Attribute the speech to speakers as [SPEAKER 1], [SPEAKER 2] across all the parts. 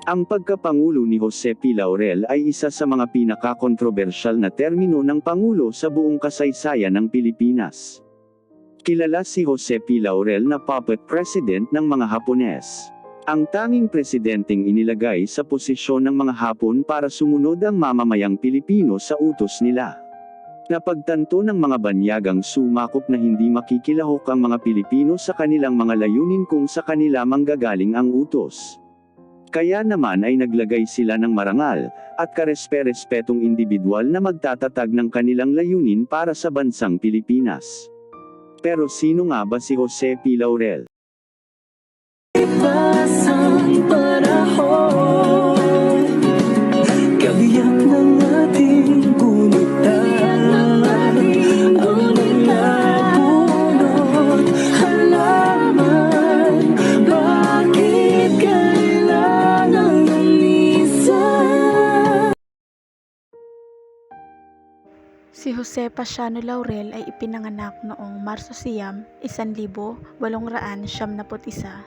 [SPEAKER 1] Ang pagkapangulo ni Jose P. Laurel ay isa sa mga pinakakontrobersyal na termino ng pangulo sa buong kasaysayan ng Pilipinas. Kilala si Jose P. Laurel na puppet president ng mga Hapones. Ang tanging presidenteng inilagay sa posisyon ng mga Hapon para sumunod ang mamamayang Pilipino sa utos nila. Napagtanto ng mga banyagang sumakop na hindi makikilahok ang mga Pilipino sa kanilang mga layunin kung sa kanila manggagaling ang utos. Kaya naman ay naglagay sila ng marangal, at karespe-respetong individual na magtatatag ng kanilang layunin para sa bansang Pilipinas. Pero sino nga ba si Jose P. Laurel?
[SPEAKER 2] Ibasang panahon, kabiyak ng ating gunitan, ang mga bunot, halaman, bakit kailangang lumisan?
[SPEAKER 3] Si Jose Pasiano Laurel ay ipinanganak noong Marso Siyam, 1871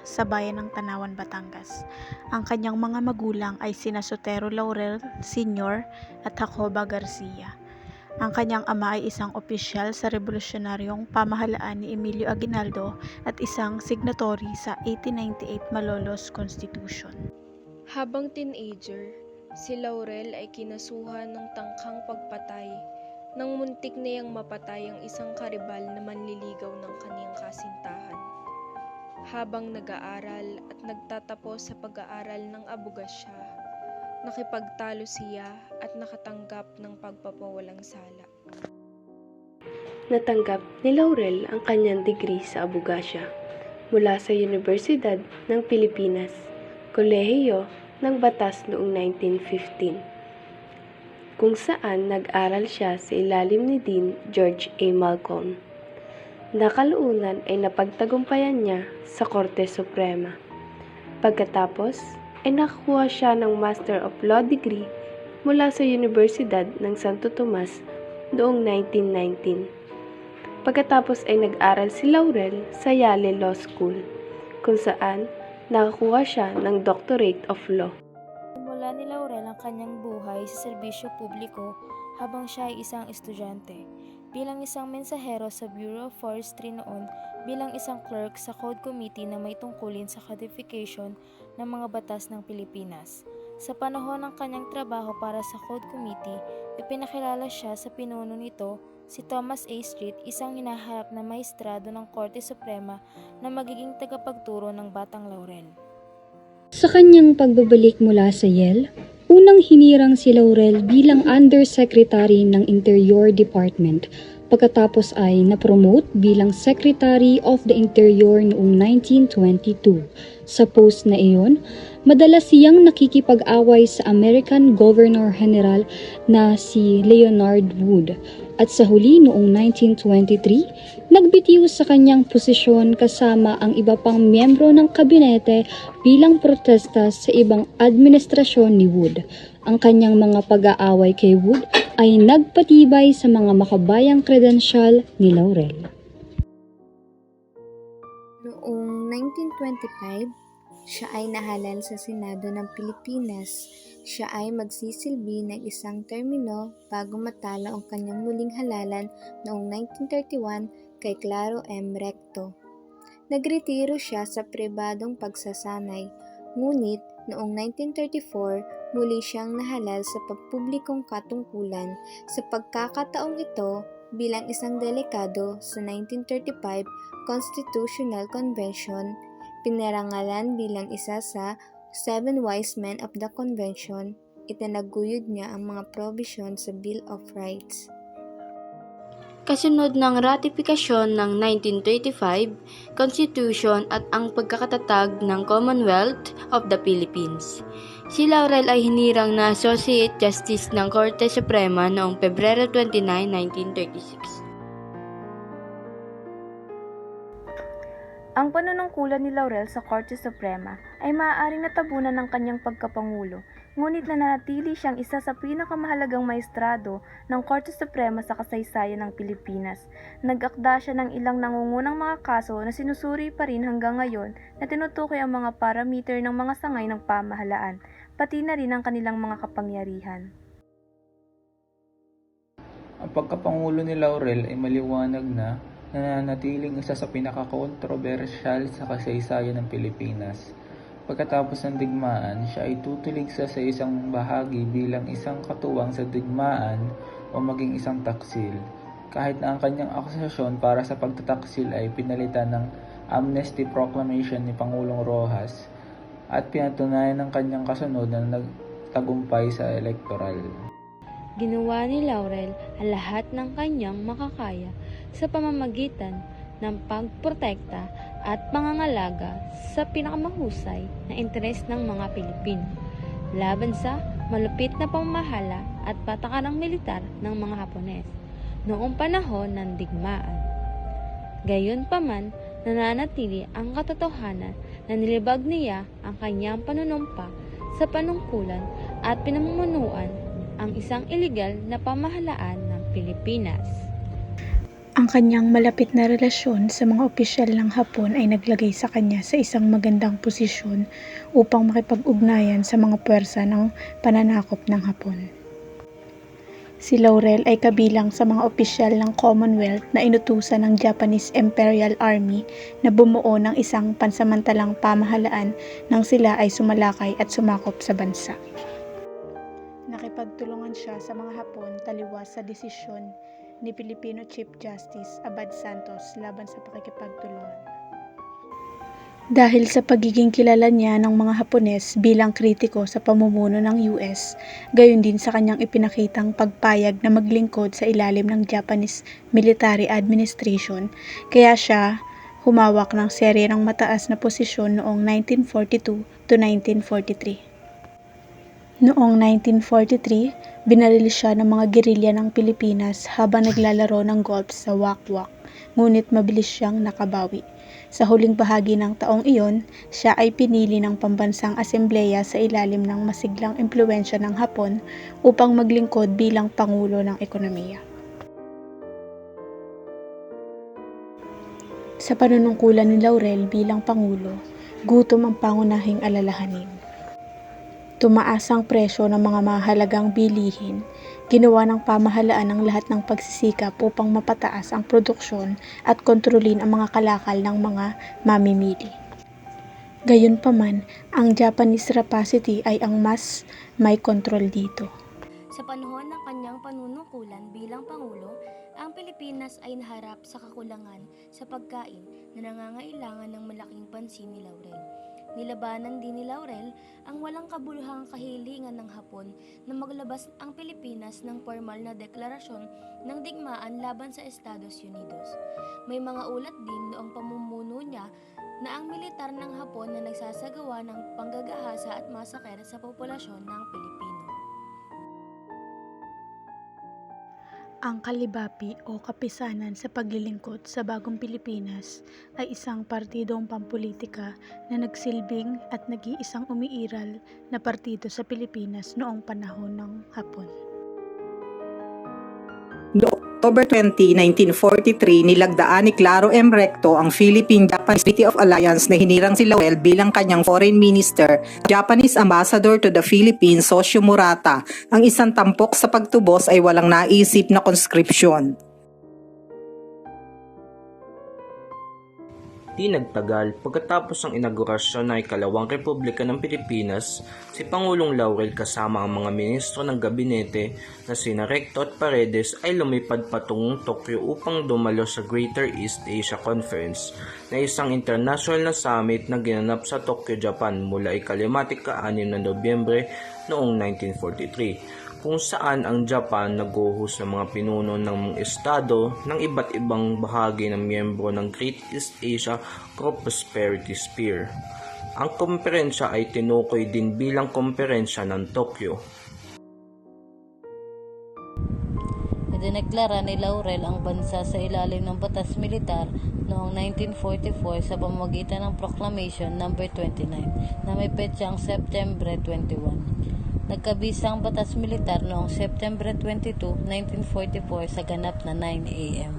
[SPEAKER 3] sa bayan ng Tanawan, Batangas. Ang kanyang mga magulang ay sina Sotero Laurel Sr. at Jacoba Garcia. Ang kanyang ama ay isang opisyal sa revolusyonaryong pamahalaan ni Emilio Aguinaldo at isang signatory sa 1898 Malolos Constitution.
[SPEAKER 4] Habang teenager, si Laurel ay kinasuhan ng tangkang pagpatay nang muntik niyang mapatay ang isang karibal na manliligaw ng kaniyang kasintahan. Habang nag-aaral at nagtatapos sa pag-aaral ng abogasya, nakipagtalo siya at nakatanggap ng pagpapawalang sala.
[SPEAKER 5] Natanggap ni Laurel ang kanyang degree sa abogasya mula sa Universidad ng Pilipinas, Kolehiyo ng Batas noong 1915. Kung saan nag-aral siya sa ilalim ni Dean George A. Malcolm. Nakalaunan ay napagtagumpayan niya sa Korte Suprema. Pagkatapos ay nakakuha siya ng Master of Law degree mula sa Universidad ng Santo Tomas noong 1919. Pagkatapos ay nag-aral si Laurel sa Yale Law School, kung saan nakakuha siya ng Doctorate of Law.
[SPEAKER 6] Simula ni Laurel ang kanyang buhay sa serbisyo publiko habang siya ay isang estudyante, bilang isang mensahero sa Bureau of Forestry noon, bilang isang clerk sa Code Committee na may tungkulin sa codification ng mga batas ng Pilipinas. Sa panahon ng kanyang trabaho para sa Code Committee, ipinakilala siya sa pinuno nito, si Thomas A. Street, isang hinaharap na maestrado ng Korte Suprema na magiging tagapagturo ng Batang Laurel.
[SPEAKER 7] Sa kanyang pagbabalik mula sa Yale, unang hinirang si Laurel bilang Undersecretary ng Interior Department, pagkatapos ay na-promote bilang Secretary of the Interior noong 1922. Sa post na iyon, madalas siyang nakikipag-away sa American Governor General na si Leonard Wood, at sa huli noong 1923, nagbitiw sa kanyang posisyon kasama ang iba pang miyembro ng kabinete bilang protesta sa ibang administrasyon ni Wood. Ang kanyang mga pag-aaway kay Wood ay nagpatibay sa mga makabayang kredensyal ni Laurel.
[SPEAKER 8] Noong 1925, siya ay nahalal sa Senado ng Pilipinas. Siya ay magsisilbi ng isang termino bago matalo ang kanyang muling halalan noong 1931 kay Claro M. Recto. Nagretiro siya sa pribadong pagsasanay, ngunit noong 1934 muli siyang nahalal sa pampublikong katungkulan. Sa pagkakataong ito, bilang isang delegado sa 1935 Constitutional Convention, pinarangalan bilang isa sa 7 Wise Men of the Convention, itinaguyod niya ang mga probisyon sa Bill of Rights.
[SPEAKER 5] Kasunod ng ratifikasyon ng 1935 Constitution at ang pagkakatatag ng Commonwealth of the Philippines, si Laurel ay hinirang na Associate Justice ng Korte Suprema noong Pebrero 29, 1936.
[SPEAKER 6] Ang panunungkulan ni Laurel sa Korte Suprema ay maaaring natabunan ng kanyang pagkapangulo, ngunit nananatili siyang isa sa pinakamahalagang maestrado ng Korte Suprema sa kasaysayan ng Pilipinas. Nag-akda siya ng ilang nangungunang mga kaso na sinusuri pa rin hanggang ngayon na tinutukoy ang mga parameter ng mga sangay ng pamahalaan. pati na rin ang kanilang mga kapangyarihan.
[SPEAKER 9] Ang pagkapangulo ni Laurel ay maliwanag na nananatiling isa sa pinakakontrobersyal sa kasaysayan ng Pilipinas. Pagkatapos ng digmaan, siya ay tutulig sa isang bahagi bilang isang katuwang sa digmaan o maging isang taksil. Kahit na ang kanyang akusasyon para sa pagtataksil ay pinalitan ng amnesty proclamation ni Pangulong Rojas at pinatunayan ng kanyang kasunod na nagtagumpay sa electoral.
[SPEAKER 5] Ginawa ni Laurel ang lahat ng kanyang makakaya sa pamamagitan ng pagprotekta at pangangalaga sa pinakamahusay na interes ng mga Pilipino laban sa malupit na pamamahala at patakarang militar ng mga Hapones noong panahon ng digmaan. Gayunpaman, nananatili ang katotohanan na nilibag niya ang kanyang panunumpa sa panungkulan at pinamumunuan ang isang iligal na pamahalaan ng Pilipinas.
[SPEAKER 3] Ang kanyang malapit na relasyon sa mga opisyal ng Hapon ay naglagay sa kanya sa isang magandang posisyon upang makipag-ugnayan sa mga puwersa ng pananakop ng Hapon. Si Laurel ay kabilang sa mga opisyal ng Commonwealth na inutusan ng Japanese Imperial Army na bumuo ng isang pansamantalang pamahalaan nang sila ay sumalakay at sumakop sa bansa. Nakipagtulungan siya sa mga Hapon taliwas sa desisyon ni Filipino Chief Justice Abad Santos laban sa pakikipagtulungan. Dahil sa pagiging kilala niya ng mga Hapones bilang kritiko sa pamumuno ng US, gayon din sa kanyang ipinakitang pagpayag na maglingkod sa ilalim ng Japanese Military Administration, kaya siya humawak ng serye ng mataas na posisyon noong 1942 to 1943. Noong 1943, binaril siya ng mga gerilya ng Pilipinas habang naglalaro ng golf sa Wakwak, ngunit mabilis siyang nakabawi. Sa huling bahagi ng taong iyon, siya ay pinili ng Pambansang Asembleya sa ilalim ng masiglang impluwensya ng Hapon upang maglingkod bilang Pangulo ng Ekonomiya. Sa panunungkulan ni Laurel bilang Pangulo, gutom ang pangunahing alalahanin. Tumaas ang presyo ng mga mahalagang bilihin, ginawa ng pamahalaan ang lahat ng pagsisikap upang mapataas ang produksyon at kontrolin ang mga kalakal ng mga mamimili. Gayunpaman, ang Japanese rapacity ay ang mas may kontrol dito.
[SPEAKER 6] Sa panahon ng kanyang panunungkulan bilang Pangulo, ang Pilipinas ay naharap sa kakulangan sa pagkain na nangangailangan ng malaking pansin ni Laurel. Nilabanan din ni Laurel ang walang kabuluhang kahilingan ng Hapon na maglabas ang Pilipinas ng formal na deklarasyon ng digmaan laban sa Estados Unidos. May mga ulat din noong pamumuno niya na ang militar ng Hapon na nagsasagawa ng panggagahasa at masaker sa populasyon ng Pilipino.
[SPEAKER 3] Ang Kalibapi o Kapisanan sa Paglilingkod sa Bagong Pilipinas ay isang partidong pampulitika na nagsilbing at nag-iisang umiiral na partido sa Pilipinas noong panahon ng Hapon.
[SPEAKER 10] Noong October 20, 1943, nilagdaan ni Claro M. Recto ang Philippine-Japanese Treaty of Alliance na hinirang si Laurel bilang kanyang foreign minister, Japanese ambassador to the Philippines, Sosyo Murata. Ang isang tampok sa pagtubos ay walang naisip na conscription.
[SPEAKER 11] Di nagtagal, pagkatapos ng inaugurasyon ng ikalawang Republika ng Pilipinas, si Pangulong Laurel kasama ang mga ministro ng gabinete na sina Recto at Paredes ay lumipad patungong Tokyo upang dumalo sa Greater East Asia Conference na isang international na summit na ginanap sa Tokyo, Japan mula ika-6 na Nobyembre noong 1943. Kung saan ang Japan nag-host ng mga pinuno ng mga estado ng iba't ibang bahagi ng miyembro ng Great East Asia Co-Prosperity Sphere. Ang komperensya ay tinukoy din bilang komperensya ng Tokyo.
[SPEAKER 12] Idineklara ni Laurel ang bansa sa ilalim ng batas militar noong 1944 sa pamamagitan ng Proclamation No. 29 na may petsang September 21. Nagkabisa ang batas militar noong September 22, 1944 sa ganap na 9 a.m.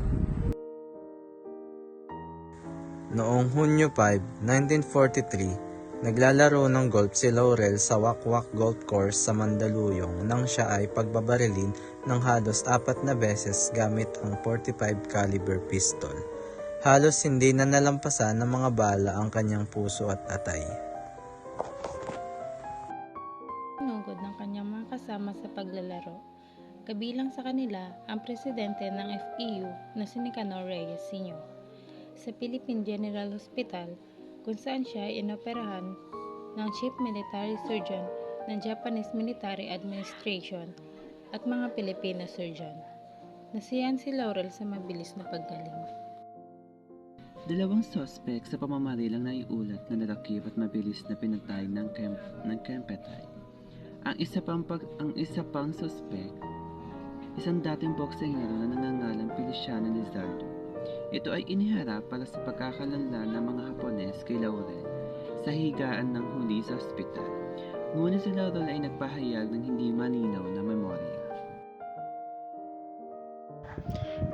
[SPEAKER 13] Noong Hunyo 5, 1943, Naglalaro ng golf si Laurel sa Wakwak Golf Course sa Mandaluyong nang siya ay pagbabarilin ng halos 4 na beses gamit ang .45 caliber pistol. Halos hindi na nalampasan ng mga bala ang kanyang puso at atay.
[SPEAKER 14] Sinugod ng kanyang mga kasama sa paglalaro. Kabilang sa kanila ang presidente ng FEU na si Nicanor Reyes Sr. Sa Philippine General Hospital, kung saan siya ay inoperahan ng Chief Military Surgeon ng Japanese Military Administration at mga Pilipino surgeon. Nasiyahan si Laurel sa mabilis na paggaling.
[SPEAKER 2] Dalawang suspect sa pamamarilang naiulat na nadakip at mabilis na pinatay ng Kempetay. Ang isa pang suspect, isang dating boksingero na nangangalang Feliciano Lizardo. Ito ay iniharap para sa pagkakalanla ng mga Hapones kay Laurel sa higaan ng huli sa ospital. Ngunit si Laurel ay nagpahayag ng hindi malinaw na memorya.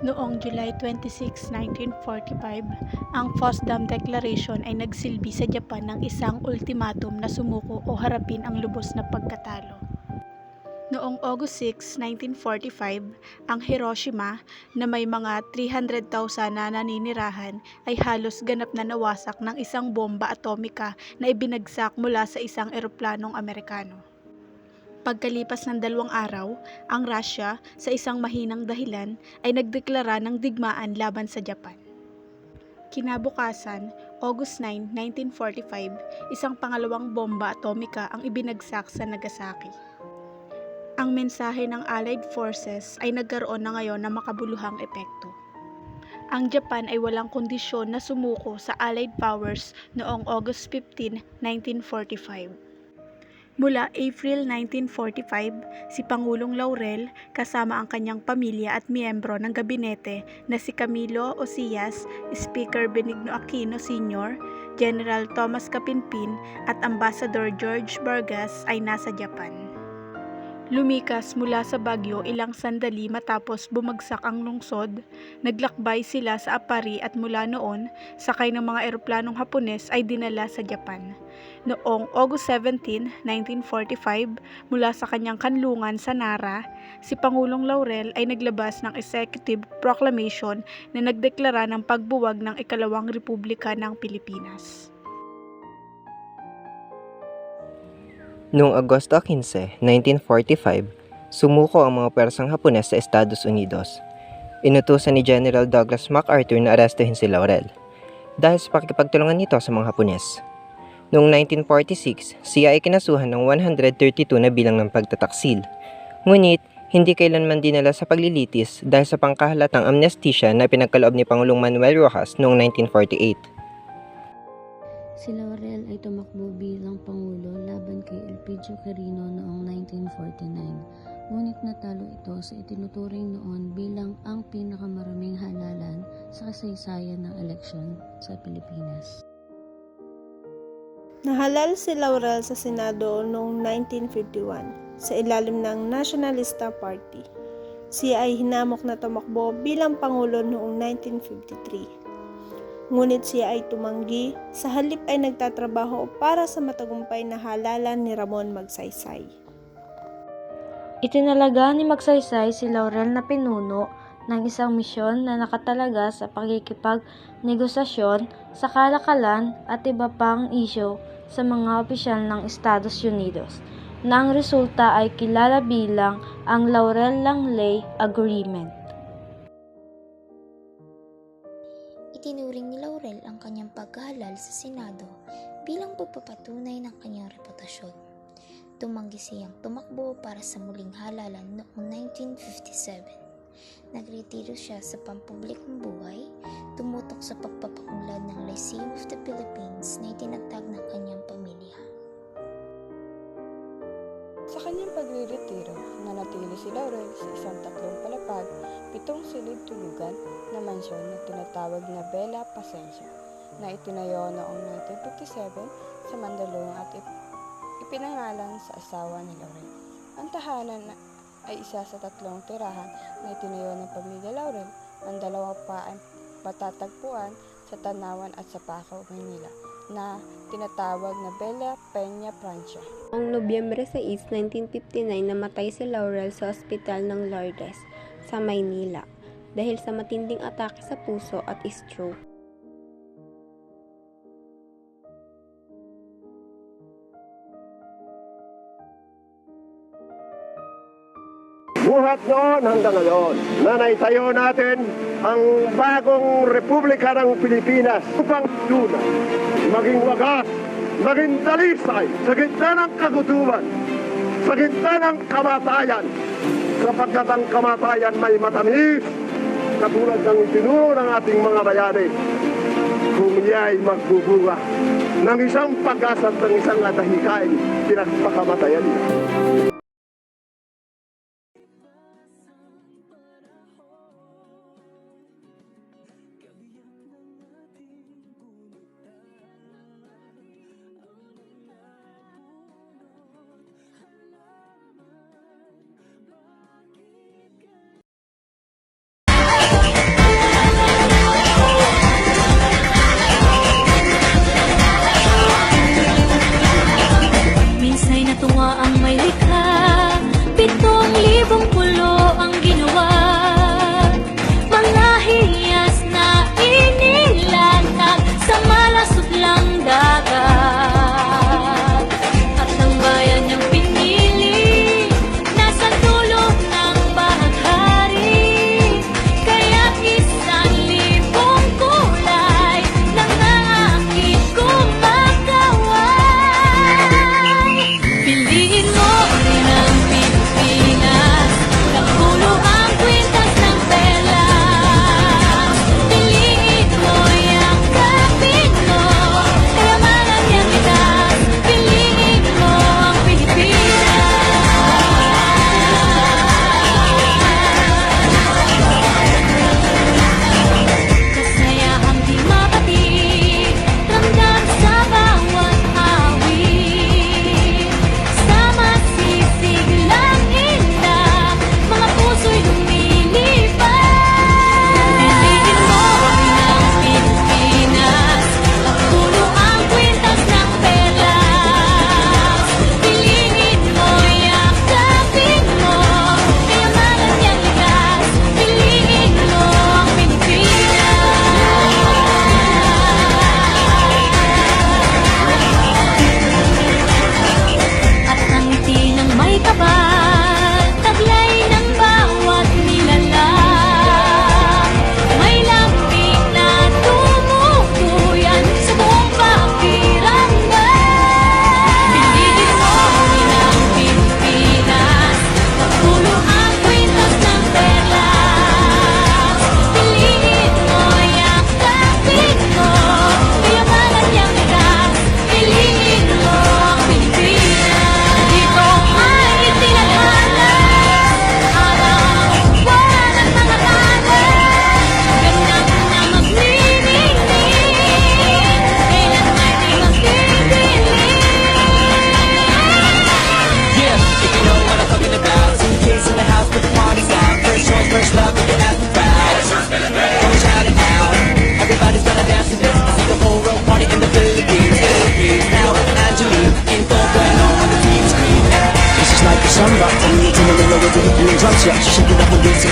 [SPEAKER 3] Noong July 26, 1945, ang Potsdam Declaration ay nagsilbi sa Japan ng isang ultimatum na sumuko o harapin ang lubos na pagkatalo. Noong August 6, 1945, ang Hiroshima na may mga 300,000 na naninirahan ay halos ganap na nawasak ng isang bomba atomika na ibinagsak mula sa isang eroplanong Amerikano. Pagkalipas ng 2 araw, ang Russia sa isang mahinang dahilan ay nagdeklara ng digmaan laban sa Japan. Kinabukasan, August 9, 1945, isang pangalawang bomba atomika ang ibinagsak sa Nagasaki. Ang mensahe ng Allied Forces ay nagkaroon na ngayon ng makabuluhang epekto. Ang Japan ay walang kondisyon na sumuko sa Allied Powers noong August 15, 1945. Mula April 1945, si Pangulong Laurel kasama ang kanyang pamilya at miyembro ng gabinete na si Camilo Osias, Speaker Benigno Aquino Sr., General Thomas Capinpin at Ambassador George Vargas ay nasa Japan. Lumikas mula sa Baguio ilang sandali matapos bumagsak ang lungsod, naglakbay sila sa Apari at mula noon, sakay ng mga eroplanong Hapones ay dinala sa Japan. Noong August 17, 1945, mula sa kanyang kanlungan sa Nara, si Pangulong Laurel ay naglabas ng Executive Proclamation na nagdeklara ng pagbuwag ng Ikalawang Republika ng Pilipinas.
[SPEAKER 15] Noong Agosto 15, 1945, sumuko ang mga pwersang Hapones sa Estados Unidos. Inutusan ni General Douglas MacArthur na arestuhin si Laurel dahil sa pakikipagtulungan nito sa mga Hapones. Noong 1946, siya ay kinasuhan ng 132 na bilang ng pagtataksil. Ngunit, hindi kailanman dinala sa paglilitis dahil sa pangkahalatang amnestisya na pinagkaloob ni Pangulong Manuel Rojas noong 1948.
[SPEAKER 16] Si Laurel ay tumakbo bilang Pangulo laban kay Elpidio Quirino noong 1949, ngunit natalo ito sa itinuturing noon bilang ang pinakamaraming halalan sa kasaysayan ng eleksyon sa Pilipinas.
[SPEAKER 17] Nahalal si Laurel sa Senado noong 1951 sa ilalim ng Nacionalista Party. Siya ay hinamok na tumakbo bilang Pangulo noong 1953. Ngunit siya ay tumanggi, sa halip ay nagtatrabaho para sa matagumpay na halalan ni Ramon Magsaysay.
[SPEAKER 6] Itinalaga ni Magsaysay si Laurel na pinuno ng isang misyon na nakatalaga sa pakikipagnegosasyon sa kalakalan at iba pang isyu sa mga opisyal ng Estados Unidos, na ang resulta ay kilala bilang ang Laurel-Langley Agreement.
[SPEAKER 18] Itinuring ni Laurel ang kanyang paghahalal sa Senado bilang pagpapatunay ng kanyang reputasyon. Tumanggi siyang tumakbo para sa muling halalan noong 1957. Nagretiro siya sa pampublikong buhay, tumutok sa pagpapaunlad ng Lyceum of the Philippines na itinatag ng kanyang pamilya.
[SPEAKER 19] Sa kanyang pagre-retiro, nanatili si Laurel sa isang 3 palapag, 7 silid tulugan na mansyon na tinatawag na Bella Pacencia, na itinayo noong 1957 sa Mandaluyong at ipinangalan sa asawa ni Laurel. Ang tahanan ay isa sa 3 tirahan na itinayo ng pamilya Laurel. Ang 2 pa ay matatagpuan sa Tanawan at sa Paco, Maynila. na tinatawag na Bella Peña Francia.
[SPEAKER 5] Noong Nobyembre 6, 1959, namatay si Laurel sa ospital ng Lourdes sa Maynila dahil sa matinding atake sa puso at stroke.
[SPEAKER 20] Buhat noon hanggang ngayon na naitayo natin ang bagong Republika ng Pilipinas upang tunay, maging wagas, maging dalisay sa gitna ng kagutuman, sa gitna ng kamatayan, sapagkat ang kamatayan may matamis, katulad ng itinuro ng ating mga bayani, kung iya'y magbubunga ng isang pag-asa at ng isang atahikain, pinagpakamatayan niya.
[SPEAKER 21] Minsa'y natuwa ang may likha, 7,000 pulo ang ginawa. Mga hiyas na inilatag sa malasuklang dagat. At ang bayan niyang pinili, nasa dulo ng bahaghari. Kaya 1,000 kulay ng aking kumakaway. Piliin mo rin ang Pilipinas, kapulo ang kwintas ng pelas. Piliin mo, yakapin mo, kayamanan niyang litas. Piliin mo ang Pilipinas. Kasayahang di mapatid, ramdam sa bawat awit. Sa masisiglang hinda, mga puso'y lumilipad. Piliin mo rin ang Pilipinas, kapulo ang kwintas ng pelas. Piliin mo, yakapin mo, kayamanan niyang likas. Piliin mo ang Pilipinas. At ang ngiti ng may kapal, taglay ng bawat nilalang. May lambing na tumutuyan sa buong pakiramdam. Piliin mo rin ang Pilipinas, kapulo ang kwintas ng perlas. Piliin mo, yakapin mo, kayamanan niyang likas. Piliin mo ang Pilipinas. Dito ay itinathala, araw-buwan at mga tanan. Ganap na maglilingling, kailan ay di magdidilim.
[SPEAKER 22] Yeah, if you know what I'm talking about. Two kids in the house, but the party's out. First choice, first love, we can ask about. Come shout it out. Everybody's gonna dance to this. See the whole world party in the Philippines. Now Angelique in full bueno on the team screen. This is like a samba. I'm meeting in the middle with the green drums. Yeah, she shaking up her waist.